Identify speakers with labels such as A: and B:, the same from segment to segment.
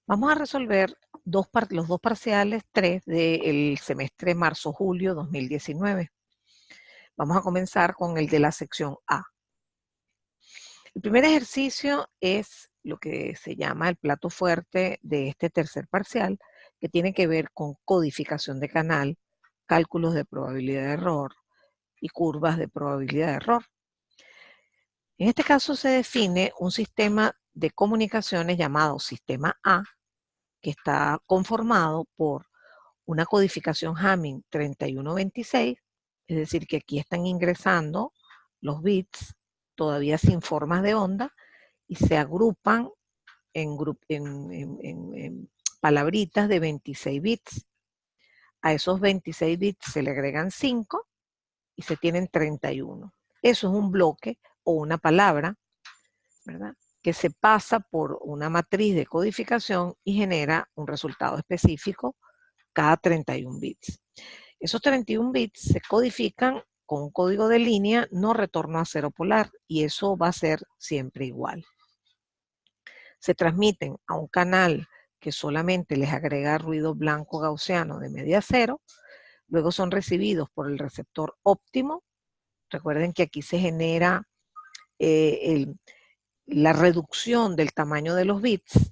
A: Vamos a resolver los dos parciales 3 del semestre marzo-julio 2019. Vamos a comenzar con el de la sección A. El primer ejercicio es lo que se llama el plato fuerte de este tercer parcial, que tiene que ver con codificación de canal, cálculos de probabilidad de error y curvas de probabilidad de error. En este caso se define un sistema de comunicaciones llamado sistema A, que está conformado por una codificación Hamming 3126, es decir, que aquí están ingresando los bits todavía sin formas de onda y se agrupan en palabritas de 26 bits. A esos 26 bits se le agregan 5 y se tienen 31. Eso es un bloque o una palabra, ¿verdad?, que se pasa por una matriz de codificación y genera un resultado específico cada 31 bits. Esos 31 bits se codifican con un código de línea no retorno a cero polar y eso va a ser siempre igual. Se transmiten a un canal que solamente les agrega ruido blanco gaussiano de media cero, luego son recibidos por el receptor óptimo. Recuerden que aquí se genera la reducción del tamaño de los bits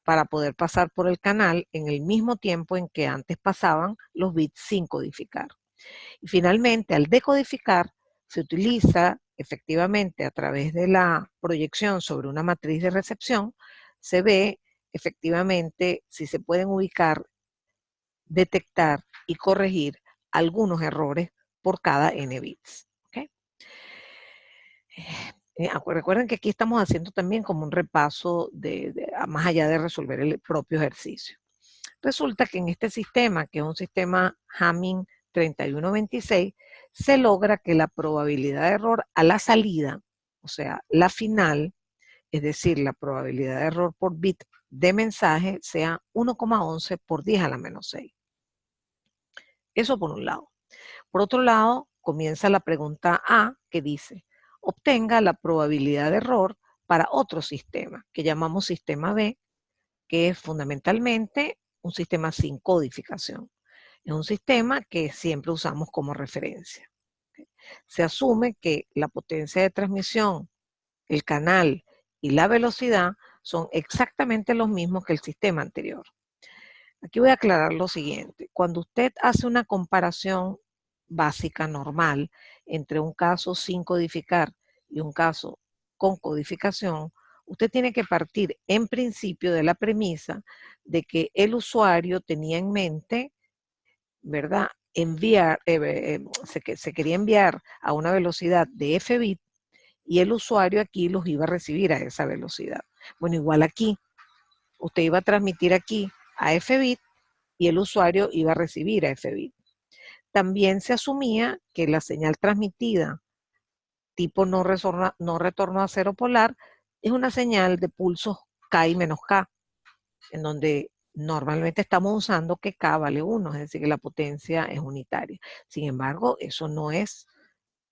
A: para poder pasar por el canal en el mismo tiempo en que antes pasaban los bits sin codificar. Y finalmente, al decodificar, se utiliza efectivamente a través de la proyección sobre una matriz de recepción, se ve efectivamente si se pueden ubicar, detectar y corregir algunos errores por cada n bits. ¿Okay? Recuerden que aquí estamos haciendo también como un repaso más allá de resolver el propio ejercicio. Resulta que en este sistema, que es un sistema Hamming 3126, se logra que la probabilidad de error a la salida, o sea, la final, es decir, la probabilidad de error por bit de mensaje, sea 1,11 por 10 a la menos 6. Eso por un lado. Por otro lado, comienza la pregunta A, que dice, obtenga la probabilidad de error para otro sistema, que llamamos sistema B, que es fundamentalmente un sistema sin codificación. Es un sistema que siempre usamos como referencia. Se asume que la potencia de transmisión, el canal y la velocidad son exactamente los mismos que el sistema anterior. Aquí voy a aclarar lo siguiente. Cuando usted hace una comparación básica, normal, entre un caso sin codificar y un caso con codificación, usted tiene que partir en principio de la premisa de que el usuario tenía en mente, ¿verdad?, se quería enviar a una velocidad de f bit y el usuario aquí los iba a recibir a esa velocidad. Bueno, igual aquí, usted iba a transmitir aquí a f bit y el usuario iba a recibir a f bit. También se asumía que la señal transmitida tipo no retorno a cero polar es una señal de pulsos K y menos K, en donde normalmente estamos usando que K vale 1, es decir, que la potencia es unitaria. Sin embargo, eso no es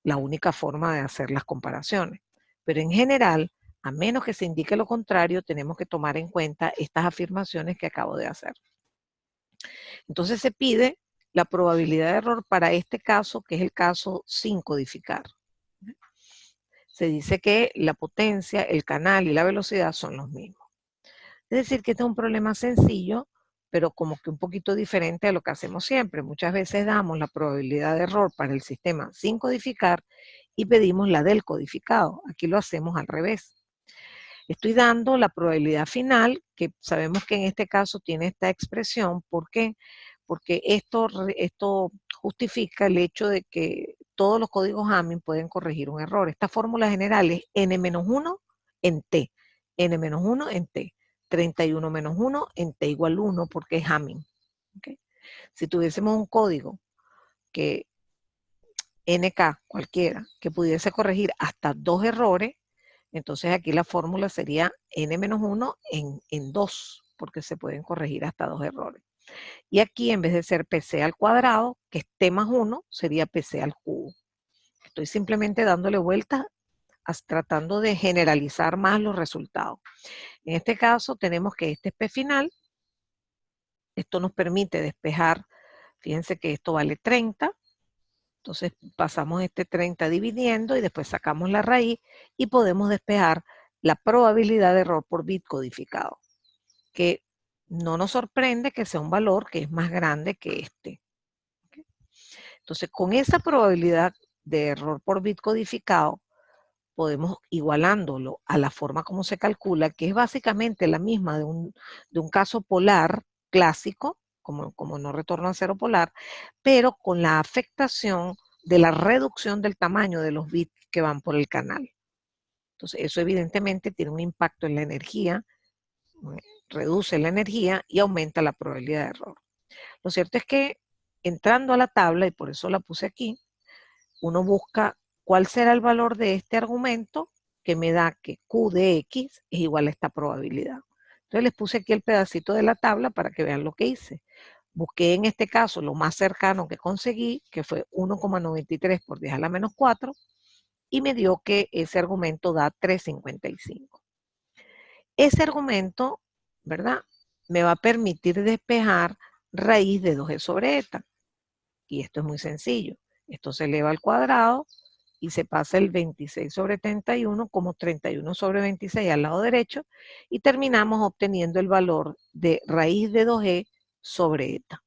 A: la única forma de hacer las comparaciones. Pero en general, a menos que se indique lo contrario, tenemos que tomar en cuenta estas afirmaciones que acabo de hacer. Entonces se pide la probabilidad de error para este caso, que es el caso sin codificar. Se dice que la potencia, el canal y la velocidad son los mismos. Es decir, que este es un problema sencillo, pero como que un poquito diferente a lo que hacemos siempre. Muchas veces damos la probabilidad de error para el sistema sin codificar y pedimos la del codificado. Aquí lo hacemos al revés. Estoy dando la probabilidad final, que sabemos que en este caso tiene esta expresión. ¿Por qué? Porque esto justifica el hecho de que todos los códigos Hamming pueden corregir un error. Esta fórmula general es n-1 en t, n-1 en t, 31 menos 1 en t igual 1 porque es Hamming. ¿Okay? Si tuviésemos un código que nk cualquiera, que pudiese corregir hasta 2 errores, entonces aquí la fórmula sería n-1 en 2, porque se pueden corregir hasta 2 errores. Y aquí, en vez de ser PC al cuadrado, que es T más 1, sería PC al cubo. Estoy simplemente dándole vuelta tratando de generalizar más los resultados. En este caso tenemos que este es P final. Esto nos permite despejar, fíjense que esto vale 30. Entonces pasamos este 30 dividiendo y después sacamos la raíz y podemos despejar la probabilidad de error por bit codificado, que no nos sorprende que sea un valor que es más grande que este. Entonces, con esa probabilidad de error por bit codificado, podemos igualándolo a la forma como se calcula, que es básicamente la misma de un caso polar clásico, como no retorno a cero polar, pero con la afectación de la reducción del tamaño de los bits que van por el canal. Entonces, eso evidentemente tiene un impacto en la energía, reduce la energía y aumenta la probabilidad de error. Lo cierto es que entrando a la tabla, y por eso la puse aquí, uno busca cuál será el valor de este argumento que me da que Q de X es igual a esta probabilidad. Entonces les puse aquí el pedacito de la tabla para que vean lo que hice. Busqué en este caso lo más cercano que conseguí, que fue 1,93 por 10 a la menos 4, y me dio que ese argumento da 3,55. Ese argumento, ¿verdad?, me va a permitir despejar raíz de 2e sobre eta. Y esto es muy sencillo. Esto se eleva al cuadrado y se pasa el 26 sobre 31 como 31 sobre 26 al lado derecho y terminamos obteniendo el valor de raíz de 2e sobre eta.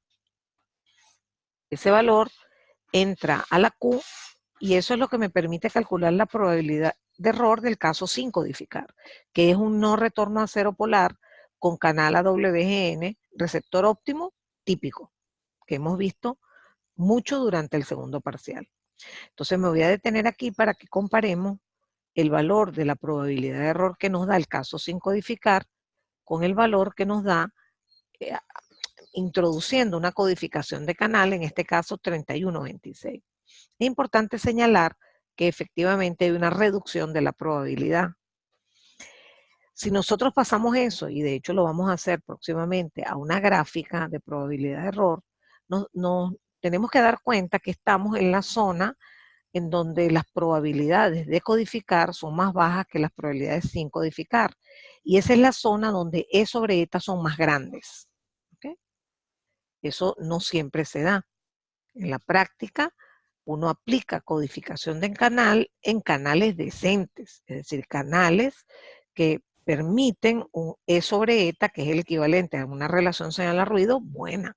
A: Ese valor entra a la Q y eso es lo que me permite calcular la probabilidad de error del caso sin codificar, que es un no retorno a cero polar con canal AWGN, receptor óptimo típico, que hemos visto mucho durante el segundo parcial. Entonces me voy a detener aquí para que comparemos el valor de la probabilidad de error que nos da el caso sin codificar con el valor que nos da introduciendo una codificación de canal, en este caso 3126. Es importante señalar que efectivamente hay una reducción de la probabilidad. Si nosotros pasamos eso, y de hecho lo vamos a hacer próximamente, a una gráfica de probabilidad de error, nos tenemos que dar cuenta que estamos en la zona en donde las probabilidades de codificar son más bajas que las probabilidades sin codificar. Y esa es la zona donde E sobre eta son más grandes. ¿Okay? Eso no siempre se da. En la práctica, uno aplica codificación de canal en canales decentes, es decir, canales que permiten un E sobre eta, que es el equivalente a una relación señal a ruido buena,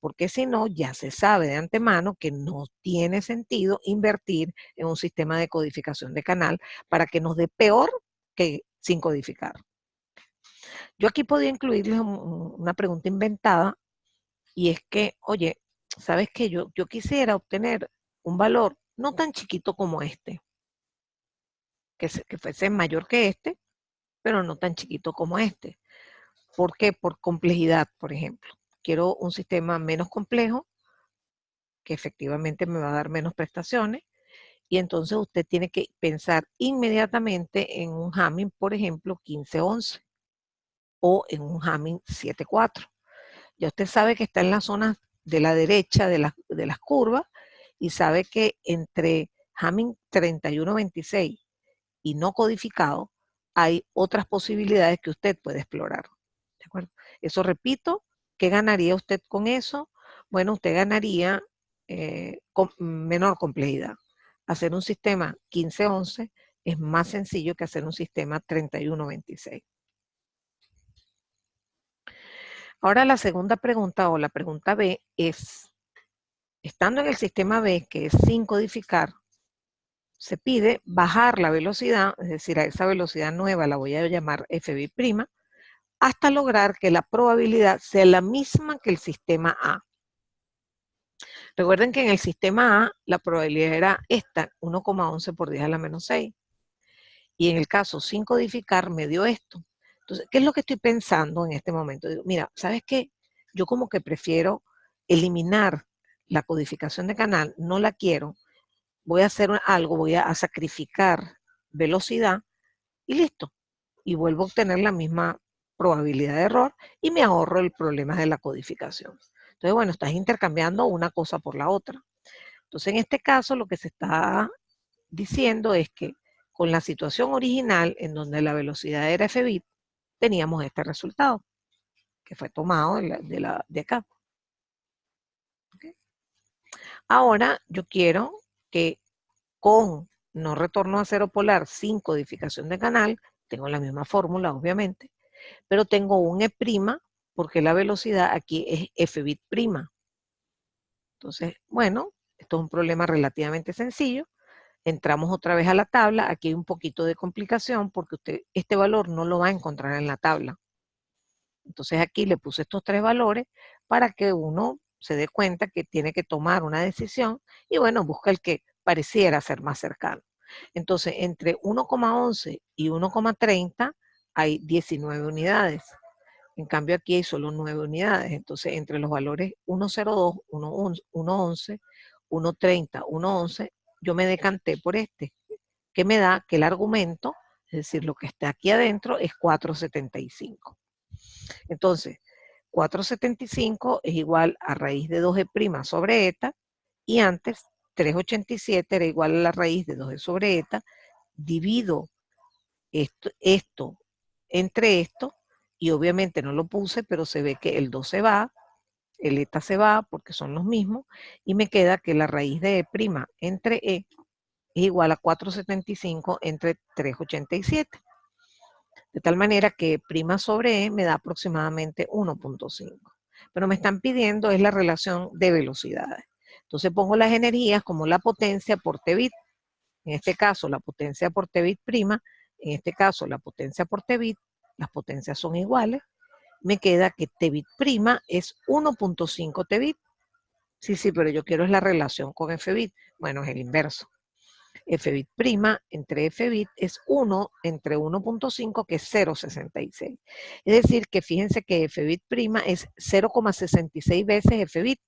A: porque si no, ya se sabe de antemano que no tiene sentido invertir en un sistema de codificación de canal para que nos dé peor que sin codificar. Yo aquí podía incluirles una pregunta inventada, y es que, oye, ¿sabes qué? Yo quisiera obtener un valor no tan chiquito como este, que fuese mayor que este, pero no tan chiquito como este. ¿Por qué? Por complejidad, por ejemplo. Quiero un sistema menos complejo, que efectivamente me va a dar menos prestaciones, y entonces usted tiene que pensar inmediatamente en un Hamming, por ejemplo, 1511, o en un Hamming 74. Ya usted sabe que está en la zona de la derecha de las curvas y sabe que entre Hamming 3126 y no codificado hay otras posibilidades que usted puede explorar. ¿De acuerdo? Eso repito, ¿qué ganaría usted con eso? Bueno, usted ganaría con menor complejidad. Hacer un sistema 1511 es más sencillo que hacer un sistema 3126. Ahora la segunda pregunta o la pregunta B es, estando en el sistema B, que es sin codificar, se pide bajar la velocidad, es decir, a esa velocidad nueva la voy a llamar FB', hasta lograr que la probabilidad sea la misma que el sistema A. Recuerden que en el sistema A la probabilidad era esta, 1,11 por 10 a la menos 6. Y en el caso sin codificar me dio esto. Entonces, ¿qué es lo que estoy pensando en este momento? Digo, mira, ¿sabes qué? Yo como que prefiero eliminar la codificación de canal, no la quiero, voy a hacer algo, voy a sacrificar velocidad y listo. Y vuelvo a obtener la misma probabilidad de error y me ahorro el problema de la codificación. Entonces, bueno, estás intercambiando una cosa por la otra. Entonces, en este caso, lo que se está diciendo es que con la situación original en donde la velocidad era f bit, teníamos este resultado, que fue tomado de acá. ¿Okay? Ahora yo quiero que con no retorno a cero polar sin codificación de canal, tengo la misma fórmula obviamente, pero tengo un E' porque la velocidad aquí es f bit prima. Entonces, bueno, esto es un problema relativamente sencillo. Entramos otra vez a la tabla. Aquí hay un poquito de complicación porque usted este valor no lo va a encontrar en la tabla. Entonces aquí le puse estos tres valores para que uno se dé cuenta que tiene que tomar una decisión y bueno, busca el que pareciera ser más cercano. Entonces, entre 1,11 y 1,30 hay 19 unidades. En cambio, aquí hay solo 9 unidades. Entonces, entre los valores 1,02, 1,11, 1,30, 1,11, yo me decanté por este, que me da que el argumento, es decir, lo que está aquí adentro, es 4,75. Entonces, 4,75 es igual a raíz de 2e' sobre eta, y antes 3,87 era igual a la raíz de 2e sobre eta, divido esto entre esto, y obviamente no lo puse, pero se ve que el 2 se va, el eta se va porque son los mismos, y me queda que la raíz de e' entre e es igual a 4,75 entre 3,87. De tal manera que prima sobre e me da aproximadamente 1,5. Pero me están pidiendo es la relación de velocidades. Entonces pongo las energías como la potencia por t bit. En este caso la potencia por t bit prima, en este caso la potencia por t bit, las potencias son iguales. Me queda que t bit prima es 1,5 t bit. Sí, pero yo quiero es la relación con f bit. Bueno, es el inverso. F bit prima entre F bit es 1 entre 1,5, que es 0,66. Es decir, que fíjense que F bit prima es 0,66 veces F bit.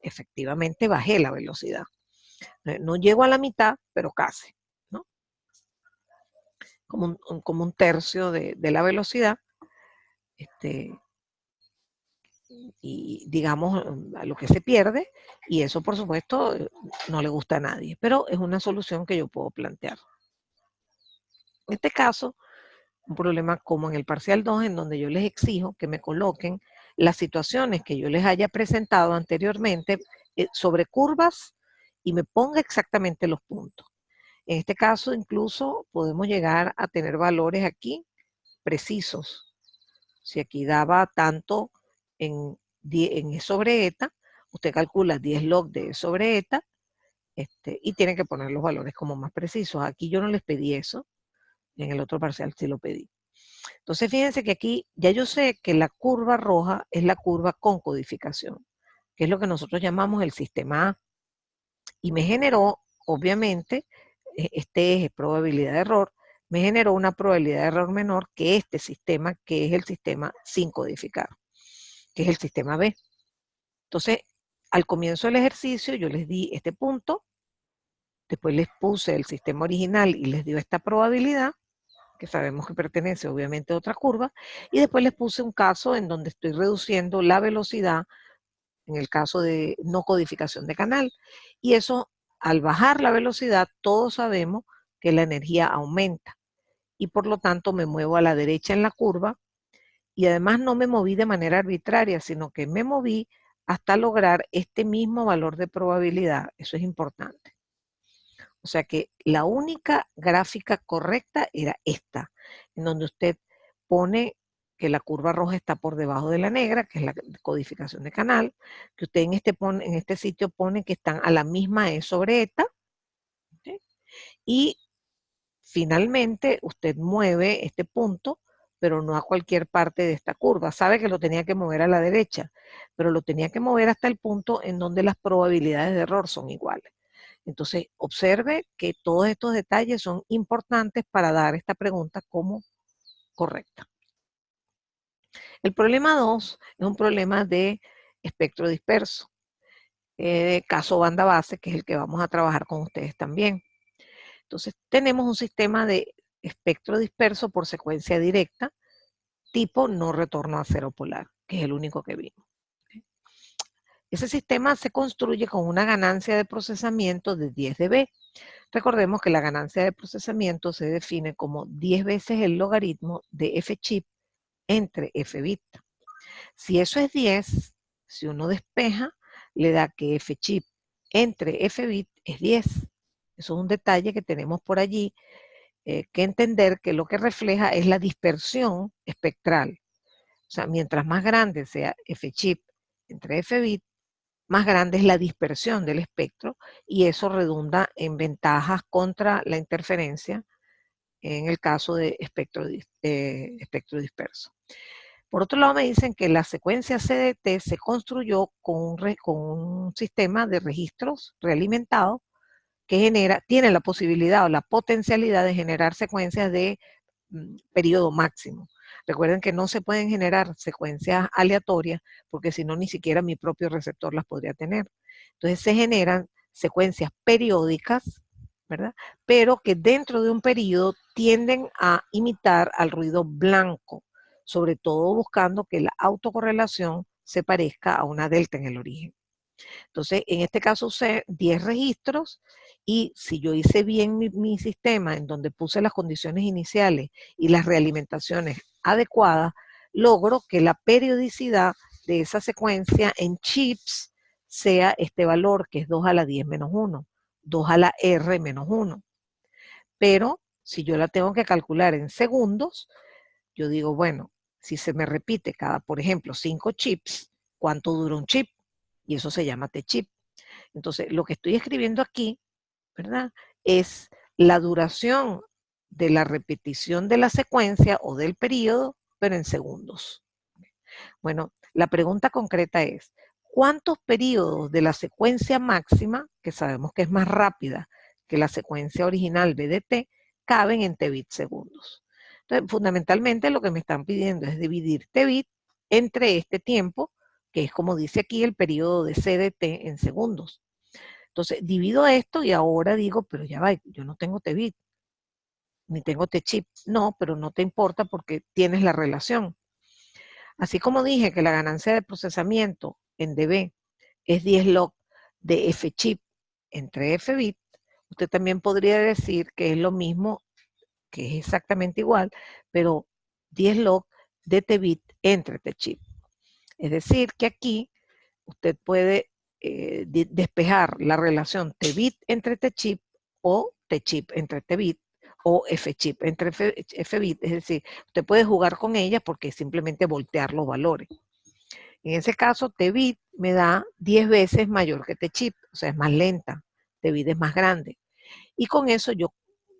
A: Efectivamente bajé la velocidad. No llego a la mitad, pero casi, ¿no? Como un tercio de la velocidad. Y digamos a lo que se pierde, y eso por supuesto no le gusta a nadie, pero es una solución que yo puedo plantear. En este caso, un problema como en el parcial 2, en donde yo les exijo que me coloquen las situaciones que yo les haya presentado anteriormente sobre curvas y me ponga exactamente los puntos. En este caso, incluso podemos llegar a tener valores aquí precisos. Si aquí daba tanto en E sobre eta, usted calcula 10 log de E sobre eta, y tiene que poner los valores como más precisos. Aquí yo no les pedí eso, en el otro parcial sí lo pedí. Entonces, fíjense que aquí ya yo sé que la curva roja es la curva con codificación, que es lo que nosotros llamamos el sistema A. Y me generó, obviamente, este eje probabilidad de error, me generó una probabilidad de error menor que este sistema, que es el sistema sin codificar, que es el sistema B. Entonces, al comienzo del ejercicio yo les di este punto, después les puse el sistema original y les dio esta probabilidad, que sabemos que pertenece obviamente a otra curva, y después les puse un caso en donde estoy reduciendo la velocidad, en el caso de no codificación de canal, y eso, al bajar la velocidad, todos sabemos que la energía aumenta, y por lo tanto me muevo a la derecha en la curva, y además no me moví de manera arbitraria, sino que me moví hasta lograr este mismo valor de probabilidad. Eso es importante. O sea que la única gráfica correcta era esta, en donde usted pone que la curva roja está por debajo de la negra, que es la codificación de canal, que usted en este sitio pone que están a la misma E sobre eta, ¿sí? Y finalmente usted mueve este punto, pero no a cualquier parte de esta curva. Sabe que lo tenía que mover a la derecha, pero lo tenía que mover hasta el punto en donde las probabilidades de error son iguales. Entonces, observe que todos estos detalles son importantes para dar esta pregunta como correcta. El problema 2 es un problema de espectro disperso, caso banda base, que es el que vamos a trabajar con ustedes también. Entonces, tenemos un sistema de espectro disperso por secuencia directa, tipo no retorno a cero polar, que es el único que vimos. Ese sistema se construye con una ganancia de procesamiento de 10 dB Recordemos que la ganancia de procesamiento se define como 10 veces el logaritmo de f chip entre f bit. Si eso es 10, si uno despeja, le da que f chip entre f bit es 10. Eso es un detalle que tenemos por allí que entender, que lo que refleja es la dispersión espectral. O sea, mientras más grande sea f chip entre f bit, más grande es la dispersión del espectro, y eso redunda en ventajas contra la interferencia en el caso de espectro disperso. Por otro lado, me dicen que la secuencia CDT se construyó con un sistema de registros realimentados que tiene la posibilidad o la potencialidad de generar secuencias de periodo máximo. Recuerden que no se pueden generar secuencias aleatorias porque si no ni siquiera mi propio receptor las podría tener. Entonces se generan secuencias periódicas, ¿verdad? Pero que dentro de un periodo tienden a imitar al ruido blanco, sobre todo buscando que la autocorrelación se parezca a una delta en el origen. Entonces, en este caso usé 10 registros, y si yo hice bien mi sistema en donde puse las condiciones iniciales y las realimentaciones adecuadas, logro que la periodicidad de esa secuencia en chips sea este valor, que es 2 a la 10 menos 1, 2 a la R menos 1. Pero si yo la tengo que calcular en segundos, yo digo, bueno, si se me repite cada, por ejemplo, 5 chips, ¿cuánto dura un chip? Y eso se llama T-chip. Entonces, lo que estoy escribiendo aquí, ¿verdad?, es la duración de la repetición de la secuencia o del periodo, pero en segundos. Bueno, la pregunta concreta es, ¿cuántos periodos de la secuencia máxima, que sabemos que es más rápida que la secuencia original BDT, caben en T-bit segundos? Entonces, fundamentalmente lo que me están pidiendo es dividir T-bit entre este tiempo, que es, como dice aquí, el periodo de CDT en segundos. Entonces, divido esto y ahora digo, pero ya va, yo no tengo T-bit, ni tengo T-chip. No, pero no te importa porque tienes la relación. Así como dije que la ganancia de procesamiento en dB es 10 log de f-chip entre f-bit, usted también podría decir que es lo mismo, que es exactamente igual, pero 10 log de t-bit entre t-chip. Es decir, que aquí usted puede despejar la relación t-bit entre t-chip o t-chip entre t-bit o f-chip entre f-bit. Es decir, usted puede jugar con ellas porque simplemente voltear los valores. En ese caso, t-bit me da 10 veces mayor que t-chip, o sea, es más lenta. T-bit es más grande. Y con eso yo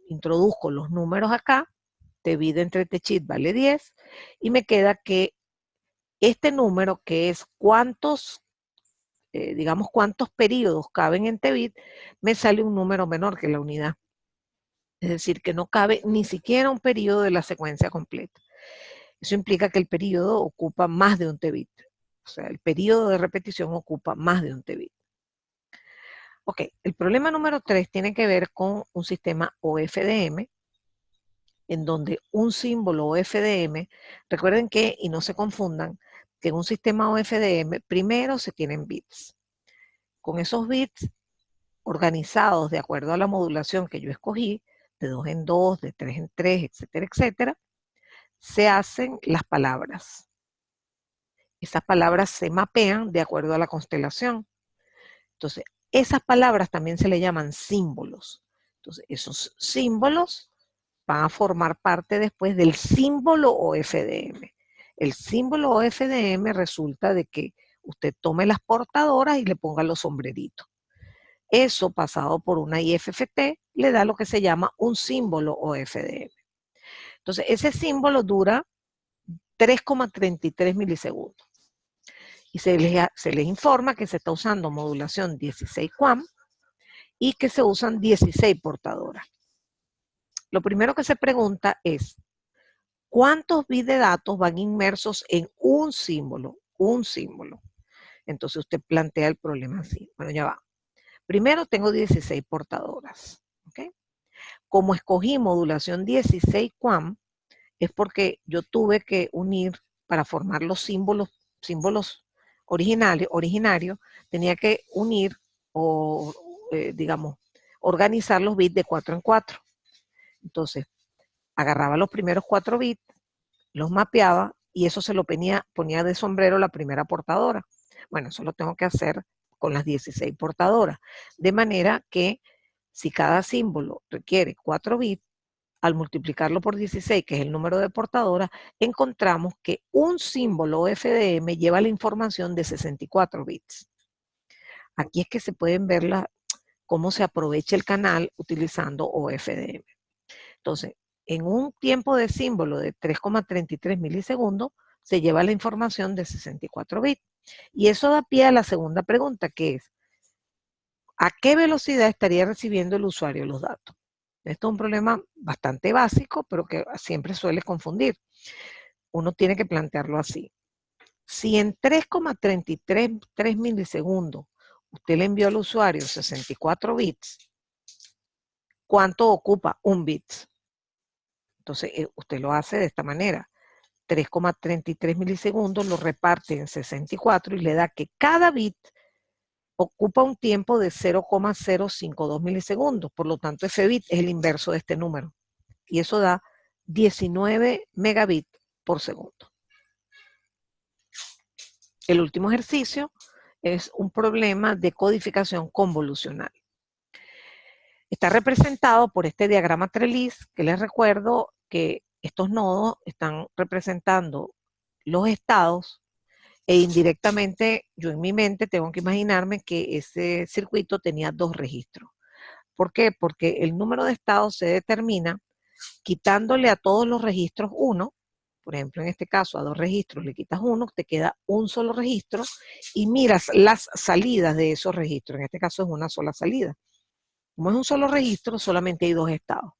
A: introduzco los números acá. T-bit entre t-chip vale 10. Y me queda que este número, que es cuántos periodos caben en t-bit, me sale un número menor que la unidad. Es decir, que no cabe ni siquiera un periodo de la secuencia completa. Eso implica que el periodo ocupa más de un t-bit. O sea, el periodo de repetición ocupa más de un t-bit. Ok, el problema número 3 tiene que ver con un sistema OFDM, en donde un símbolo OFDM, recuerden que, y no se confundan, que en un sistema OFDM primero se tienen bits. Con esos bits organizados de acuerdo a la modulación que yo escogí, de 2 en 2, de 3 en 3, etcétera, etcétera, se hacen las palabras. Esas palabras se mapean de acuerdo a la constelación. Entonces, esas palabras también se le llaman símbolos. Entonces, esos símbolos van a formar parte después del símbolo OFDM. El símbolo OFDM resulta de que usted tome las portadoras y le ponga los sombreritos. Eso, pasado por una IFFT, le da lo que se llama un símbolo OFDM. Entonces, ese símbolo dura 3,33 milisegundos. Y se les informa que se está usando modulación 16 QAM y que se usan 16 portadoras. Lo primero que se pregunta es, ¿cuántos bits de datos van inmersos en un símbolo? Un símbolo. Entonces usted plantea el problema así. Bueno, ya va. Primero tengo 16 portadoras. ¿Okay? Como escogí modulación 16 QAM, es porque yo tuve que unir, para formar los símbolos originarios, tenía que unir o, digamos, organizar los bits de 4 en 4. Entonces, agarraba los primeros 4 bits, los mapeaba y eso se lo ponía de sombrero la primera portadora. Bueno, eso lo tengo que hacer con las 16 portadoras. De manera que si cada símbolo requiere 4 bits, al multiplicarlo por 16, que es el número de portadoras, encontramos que un símbolo OFDM lleva la información de 64 bits. Aquí es que se pueden ver cómo se aprovecha el canal utilizando OFDM. Entonces, en un tiempo de símbolo de 3,33 milisegundos, se lleva la información de 64 bits. Y eso da pie a la segunda pregunta, que es, ¿a qué velocidad estaría recibiendo el usuario los datos? Esto es un problema bastante básico, pero que siempre suele confundir. Uno tiene que plantearlo así. Si en 3,33 milisegundos usted le envió al usuario 64 bits, ¿cuánto ocupa un bit? Entonces, usted lo hace de esta manera. 3,33 milisegundos lo reparte en 64 y le da que cada bit ocupa un tiempo de 0,052 milisegundos. Por lo tanto, ese bit es el inverso de este número. Y eso da 19 megabits por segundo. El último ejercicio es un problema de codificación convolucional. Está representado por este diagrama treliz, que les recuerdo que estos nodos están representando los estados e indirectamente yo en mi mente tengo que imaginarme que ese circuito tenía 2 registros. ¿Por qué? Porque el número de estados se determina quitándole a todos los registros 1. Por ejemplo, en este caso a 2 registros le quitas 1, te queda un solo registro y miras las salidas de esos registros. En este caso es una sola salida. Como es un solo registro, solamente hay 2 estados.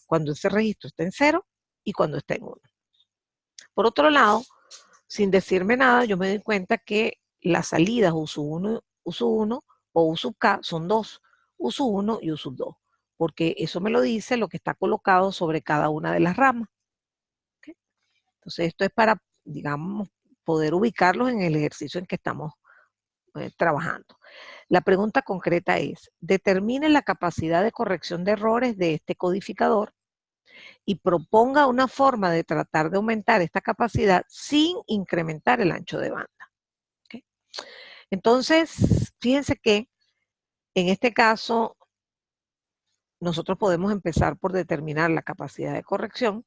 A: Cuando ese registro está en 0 y cuando está en 1. Por otro lado, sin decirme nada, yo me doy cuenta que las salidas U1 o U sub K son 2, U sub 1 y U sub 2, porque eso me lo dice lo que está colocado sobre cada una de las ramas. ¿Okay? Entonces esto es para, digamos, poder ubicarlos en el ejercicio en que estamos trabajando. La pregunta concreta es, determine la capacidad de corrección de errores de este codificador y proponga una forma de tratar de aumentar esta capacidad sin incrementar el ancho de banda. ¿Okay? Entonces, fíjense que en este caso nosotros podemos empezar por determinar la capacidad de corrección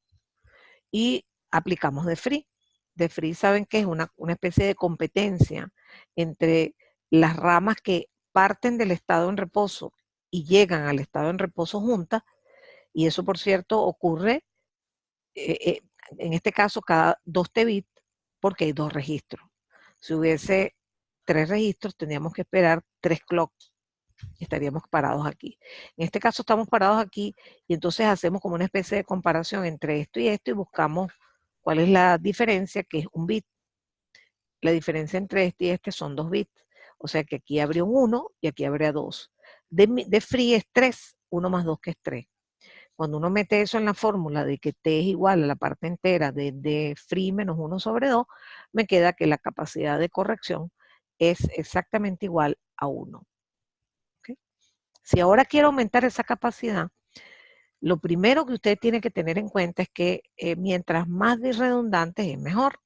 A: y aplicamos DeFree. DeFree saben que es una especie de competencia entre las ramas que parten del estado en reposo y llegan al estado en reposo juntas, y eso por cierto ocurre en este caso cada 2 Tbit porque hay 2 registros. Si hubiese 3 registros tendríamos que esperar 3 clocks. Estaríamos parados aquí. En este caso estamos parados aquí y entonces hacemos como una especie de comparación entre esto y buscamos cuál es la diferencia, que es un bit. La diferencia entre este y este son 2 bits. O sea que aquí habría un 1 y aquí habría 2. DeFree es 3, 1 más 2 que es 3. Cuando uno mete eso en la fórmula de que t es igual a la parte entera de DeFree menos 1 sobre 2, me queda que la capacidad de corrección es exactamente igual a 1. ¿Okay? Si ahora quiero aumentar esa capacidad, lo primero que usted tiene que tener en cuenta es que mientras más redundantes es mejor.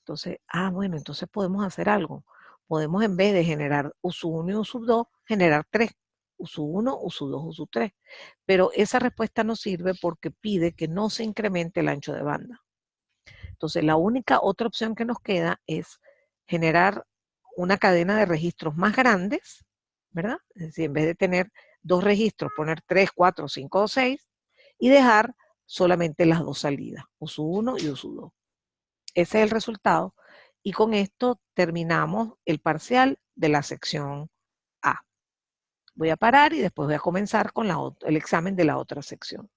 A: Entonces, bueno, entonces podemos hacer algo. Podemos, en vez de generar U sub 1 y U sub 2, generar 3. U sub 1, U sub 2, U sub 3. Pero esa respuesta no sirve porque pide que no se incremente el ancho de banda. Entonces, la única otra opción que nos queda es generar una cadena de registros más grandes, ¿verdad? Es decir, en vez de tener 2 registros, poner 3, 4, 5 o 6 y dejar solamente las 2 salidas, U sub 1 y U sub 2. Ese es el resultado. Y con esto terminamos el parcial de la sección A. Voy a parar y después voy a comenzar con el examen de la otra sección.